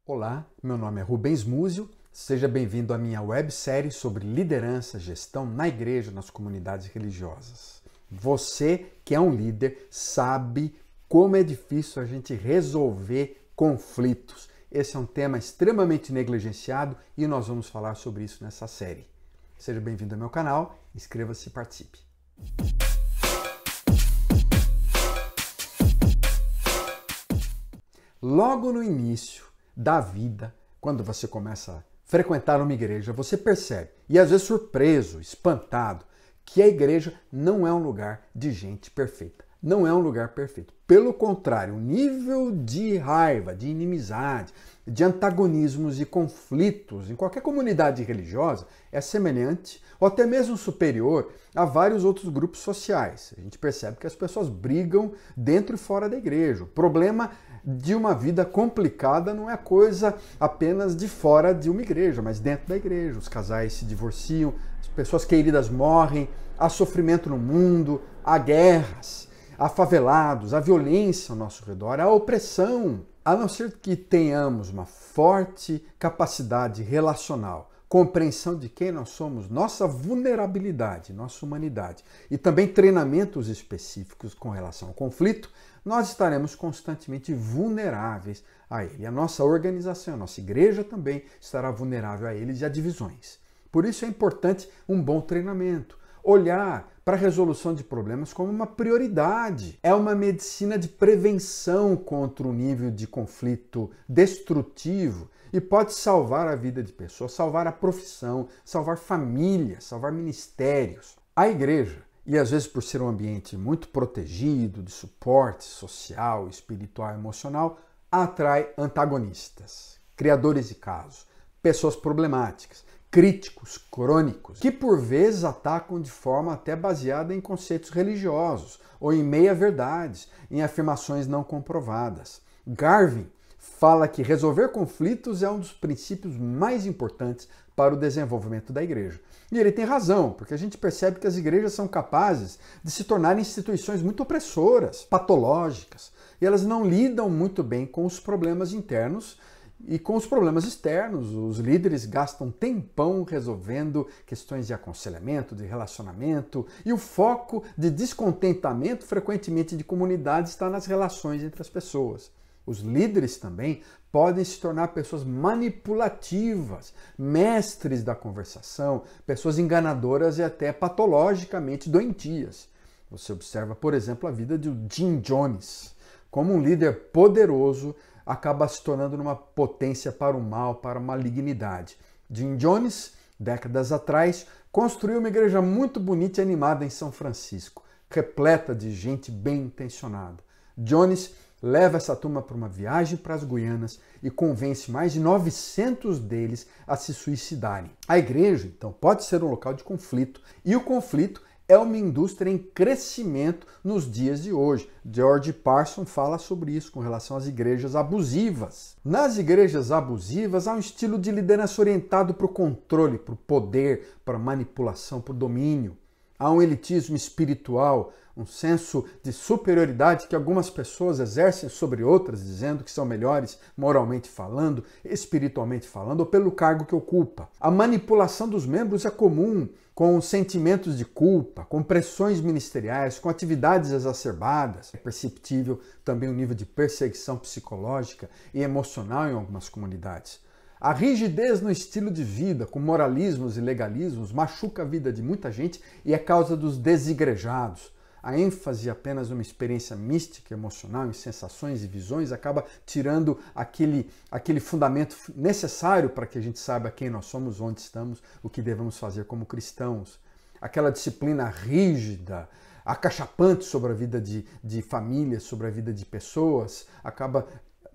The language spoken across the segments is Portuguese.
Olá, meu nome é Rubens Múzio, seja bem-vindo à minha websérie sobre liderança, gestão na igreja, nas comunidades religiosas. Você que é um líder sabe como é difícil a gente resolver conflitos. Esse é um tema extremamente negligenciado e nós vamos falar sobre isso nessa série. Seja bem-vindo ao meu canal, inscreva-se e participe. Logo no início da vida, quando você começa a frequentar uma igreja, você percebe, e às vezes surpreso, espantado, que a igreja não é um lugar de gente perfeita. Não é um lugar perfeito. Pelo contrário, o nível de raiva, de inimizade, de antagonismos e conflitos em qualquer comunidade religiosa é semelhante ou até mesmo superior a vários outros grupos sociais. A gente percebe que as pessoas brigam dentro e fora da igreja. O problema de uma vida complicada não é coisa apenas de fora de uma igreja, mas dentro da igreja. Os casais se divorciam, as pessoas queridas morrem, há sofrimento no mundo, há guerras, há favelados, há violência ao nosso redor, há opressão. A não ser que tenhamos uma forte capacidade relacional, compreensão de quem nós somos, nossa vulnerabilidade, nossa humanidade e também treinamentos específicos com relação ao conflito, nós estaremos constantemente vulneráveis a ele. A nossa organização, a nossa igreja também estará vulnerável a eles e a divisões. Por isso é importante um bom treinamento. Olhar para a resolução de problemas como uma prioridade. É uma medicina de prevenção contra o nível de conflito destrutivo e pode salvar a vida de pessoas, salvar a profissão, salvar famílias, salvar ministérios. A igreja, e às vezes por ser um ambiente muito protegido, de suporte social, espiritual, emocional, atrai antagonistas, criadores de casos, pessoas problemáticas, críticos crônicos, que por vezes atacam de forma até baseada em conceitos religiosos ou em meia-verdades, em afirmações não comprovadas. Garvin fala que resolver conflitos é um dos princípios mais importantes para o desenvolvimento da igreja. E ele tem razão, porque a gente percebe que as igrejas são capazes de se tornar instituições muito opressoras, patológicas, e elas não lidam muito bem com os problemas internos e com os problemas externos. Os líderes gastam tempão resolvendo questões de aconselhamento, de relacionamento, e o foco de descontentamento frequentemente de comunidade está nas relações entre as pessoas. Os líderes também podem se tornar pessoas manipulativas, mestres da conversação, pessoas enganadoras e até patologicamente doentias. Você observa, por exemplo, a vida de Jim Jones. Como um líder poderoso, acaba se tornando uma potência para o mal, para a malignidade. Jim Jones, décadas atrás, construiu uma igreja muito bonita e animada em São Francisco, repleta de gente bem intencionada. Jones leva essa turma para uma viagem para as Guianas e convence mais de 900 deles a se suicidarem. A igreja, então, pode ser um local de conflito, e o conflito é uma indústria em crescimento nos dias de hoje. George Parson fala sobre isso com relação às igrejas abusivas. Nas igrejas abusivas há um estilo de liderança orientado para o controle, para o poder, para a manipulação, para o domínio. Há um elitismo espiritual, um senso de superioridade que algumas pessoas exercem sobre outras, dizendo que são melhores moralmente falando, espiritualmente falando, ou pelo cargo que ocupa. A manipulação dos membros é comum, com sentimentos de culpa, com pressões ministeriais, com atividades exacerbadas. É perceptível também o nível de perseguição psicológica e emocional em algumas comunidades. A rigidez no estilo de vida, com moralismos e legalismos, machuca a vida de muita gente e é causa dos desigrejados. A ênfase apenas numa experiência mística, emocional, em sensações e visões, acaba tirando aquele fundamento necessário para que a gente saiba quem nós somos, onde estamos, o que devemos fazer como cristãos. Aquela disciplina rígida, acachapante sobre a vida de famílias, sobre a vida de pessoas, acaba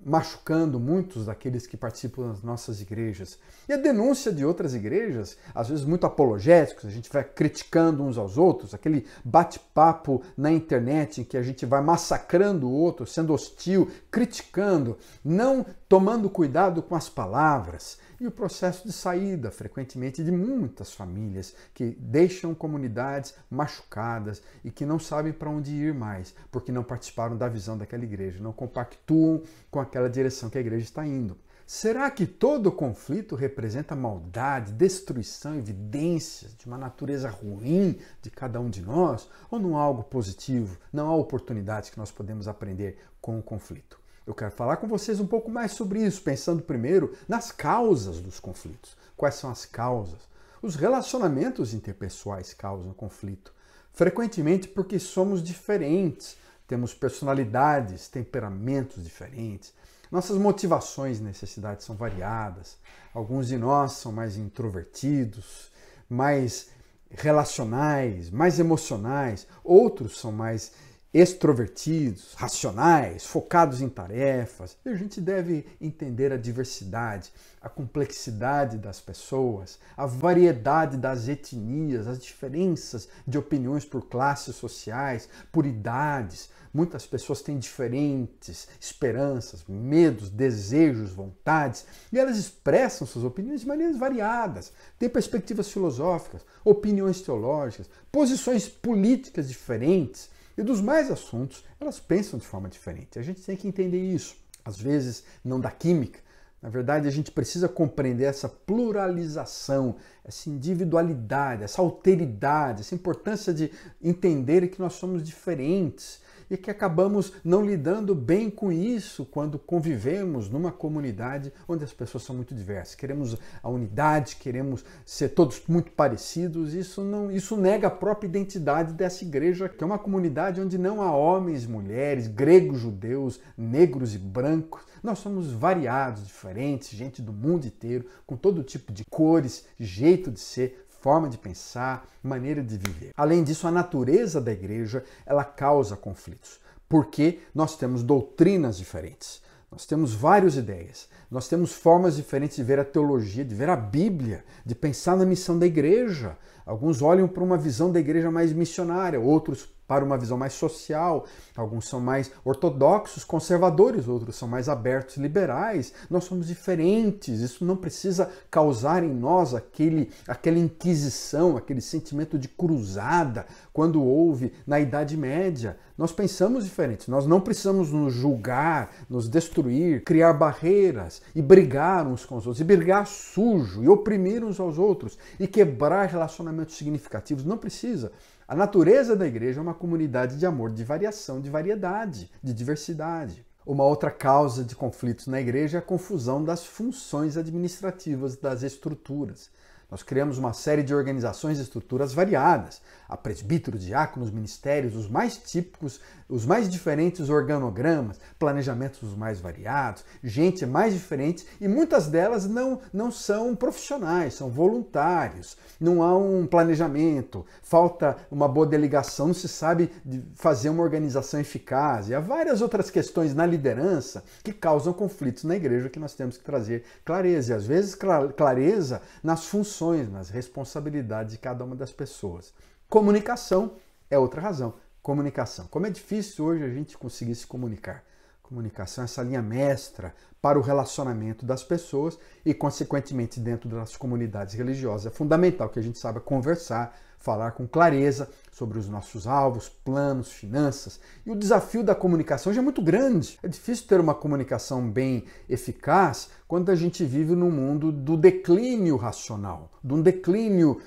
machucando muitos daqueles que participam das nossas igrejas. E a denúncia de outras igrejas, às vezes muito apologéticos, a gente vai criticando uns aos outros, aquele bate-papo na internet em que a gente vai massacrando o outro, sendo hostil, criticando, não tomando cuidado com as palavras. E o processo de saída, frequentemente, de muitas famílias que deixam comunidades machucadas e que não sabem para onde ir mais, porque não participaram da visão daquela igreja, não compactuam com aquela direção que a igreja está indo. Será que todo conflito representa maldade, destruição, evidências de uma natureza ruim de cada um de nós? Ou não há algo positivo, não há oportunidades que nós podemos aprender com o conflito? Eu quero falar com vocês um pouco mais sobre isso, pensando primeiro nas causas dos conflitos. Quais são as causas? Os relacionamentos interpessoais causam conflito. Frequentemente porque somos diferentes, temos personalidades, temperamentos diferentes. Nossas motivações e necessidades são variadas. Alguns de nós são mais introvertidos, mais relacionais, mais emocionais. Outros são mais extrovertidos, racionais, focados em tarefas. E a gente deve entender a diversidade, a complexidade das pessoas, a variedade das etnias, as diferenças de opiniões por classes sociais, por idades. Muitas pessoas têm diferentes esperanças, medos, desejos, vontades, e elas expressam suas opiniões de maneiras variadas. Têm perspectivas filosóficas, opiniões teológicas, posições políticas diferentes. E dos mais assuntos, elas pensam de forma diferente. A gente tem que entender isso. Às vezes, não da química. Na verdade, a gente precisa compreender essa pluralização, essa individualidade, essa alteridade, essa importância de entender que nós somos diferentes e que acabamos não lidando bem com isso quando convivemos numa comunidade onde as pessoas são muito diversas. Queremos a unidade, queremos ser todos muito parecidos. Isso nega a própria identidade dessa igreja, que é uma comunidade onde não há homens, mulheres, gregos, judeus, negros e brancos. Nós somos variados, diferentes, gente do mundo inteiro, com todo tipo de cores, jeito de ser, forma de pensar, maneira de viver. Além disso, a natureza da igreja, ela causa conflitos, porque nós temos doutrinas diferentes, nós temos várias ideias, nós temos formas diferentes de ver a teologia, de ver a Bíblia, de pensar na missão da igreja. Alguns olham para uma visão da igreja mais missionária, outros para uma visão mais social, alguns são mais ortodoxos, conservadores, outros são mais abertos, liberais. Nós somos diferentes, isso não precisa causar em nós aquela inquisição, aquele sentimento de cruzada, quando houve na Idade Média. Nós pensamos diferentes, nós não precisamos nos julgar, nos destruir, criar barreiras e brigar uns com os outros, e brigar sujo, e oprimir uns aos outros, e quebrar relacionamentos significativos. Não precisa. A natureza da igreja é uma comunidade de amor, de variação, de variedade, de diversidade. Uma outra causa de conflitos na igreja é a confusão das funções administrativas das estruturas. Nós criamos uma série de organizações e estruturas variadas. Há presbíteros, diáconos, ministérios, os mais típicos, os mais diferentes organogramas, planejamentos os mais variados, gente mais diferente, e muitas delas não são profissionais, são voluntários. Não há um planejamento, falta uma boa delegação, não se sabe fazer uma organização eficaz. E há várias outras questões na liderança que causam conflitos na igreja que nós temos que trazer clareza. E às vezes clareza nas funções, nas responsabilidades de cada uma das pessoas. Comunicação é outra razão. Comunicação. Como é difícil hoje a gente conseguir se comunicar. Comunicação é essa linha mestra para o relacionamento das pessoas e, consequentemente, dentro das comunidades religiosas. É fundamental que a gente saiba conversar, falar com clareza sobre os nossos alvos, planos, finanças. E o desafio da comunicação já é muito grande. É difícil ter uma comunicação bem eficaz quando a gente vive num mundo do declínio racional, de um declínio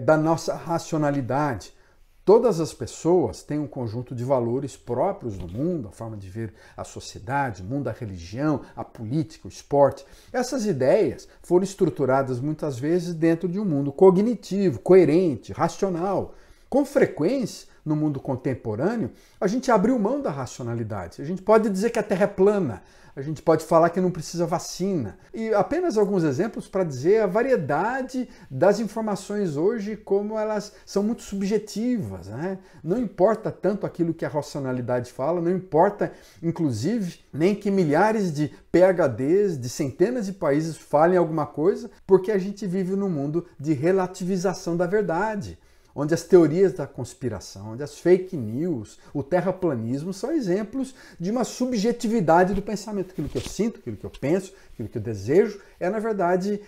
da nossa racionalidade. Todas as pessoas têm um conjunto de valores próprios no mundo, a forma de ver a sociedade, o mundo, a religião, a política, o esporte. Essas ideias foram estruturadas muitas vezes dentro de um mundo cognitivo, coerente, racional. Com frequência, no mundo contemporâneo, a gente abriu mão da racionalidade. A gente pode dizer que a Terra é plana, a gente pode falar que não precisa vacina. E apenas alguns exemplos para dizer a variedade das informações hoje, como elas são muito subjetivas, né? Não importa tanto aquilo que a racionalidade fala, não importa, inclusive, nem que milhares de PhDs de centenas de países falem alguma coisa, porque a gente vive num mundo de relativização da verdade, onde as teorias da conspiração, onde as fake news, o terraplanismo são exemplos de uma subjetividade do pensamento. Aquilo que eu sinto, aquilo que eu penso, aquilo que eu desejo, na verdade,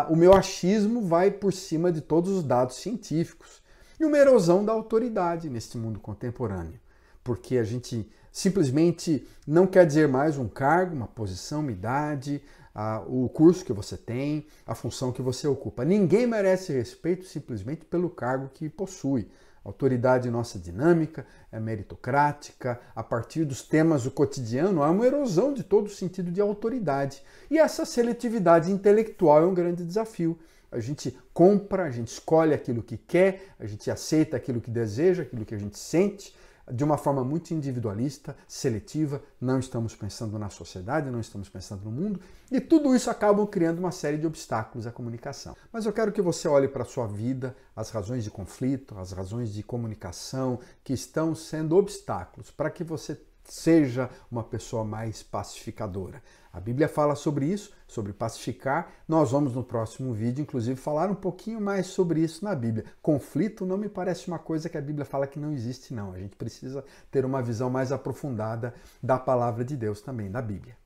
o meu achismo vai por cima de todos os dados científicos. E uma erosão da autoridade neste mundo contemporâneo, porque a gente simplesmente não quer dizer mais um cargo, uma posição, uma idade, o curso que você tem, a função que você ocupa. Ninguém merece respeito simplesmente pelo cargo que possui. A autoridade nossa dinâmica, é meritocrática, a partir dos temas do cotidiano há uma erosão de todo o sentido de autoridade. E essa seletividade intelectual é um grande desafio. A gente compra, a gente escolhe aquilo que quer, a gente aceita aquilo que deseja, aquilo que a gente sente, de uma forma muito individualista, seletiva, não estamos pensando na sociedade, não estamos pensando no mundo, e tudo isso acaba criando uma série de obstáculos à comunicação. Mas eu quero que você olhe para a sua vida, as razões de conflito, as razões de comunicação que estão sendo obstáculos para que você seja uma pessoa mais pacificadora. A Bíblia fala sobre isso, sobre pacificar. Nós vamos no próximo vídeo, inclusive, falar um pouquinho mais sobre isso na Bíblia. Conflito não me parece uma coisa que a Bíblia fala que não existe, não. A gente precisa ter uma visão mais aprofundada da palavra de Deus também, da Bíblia.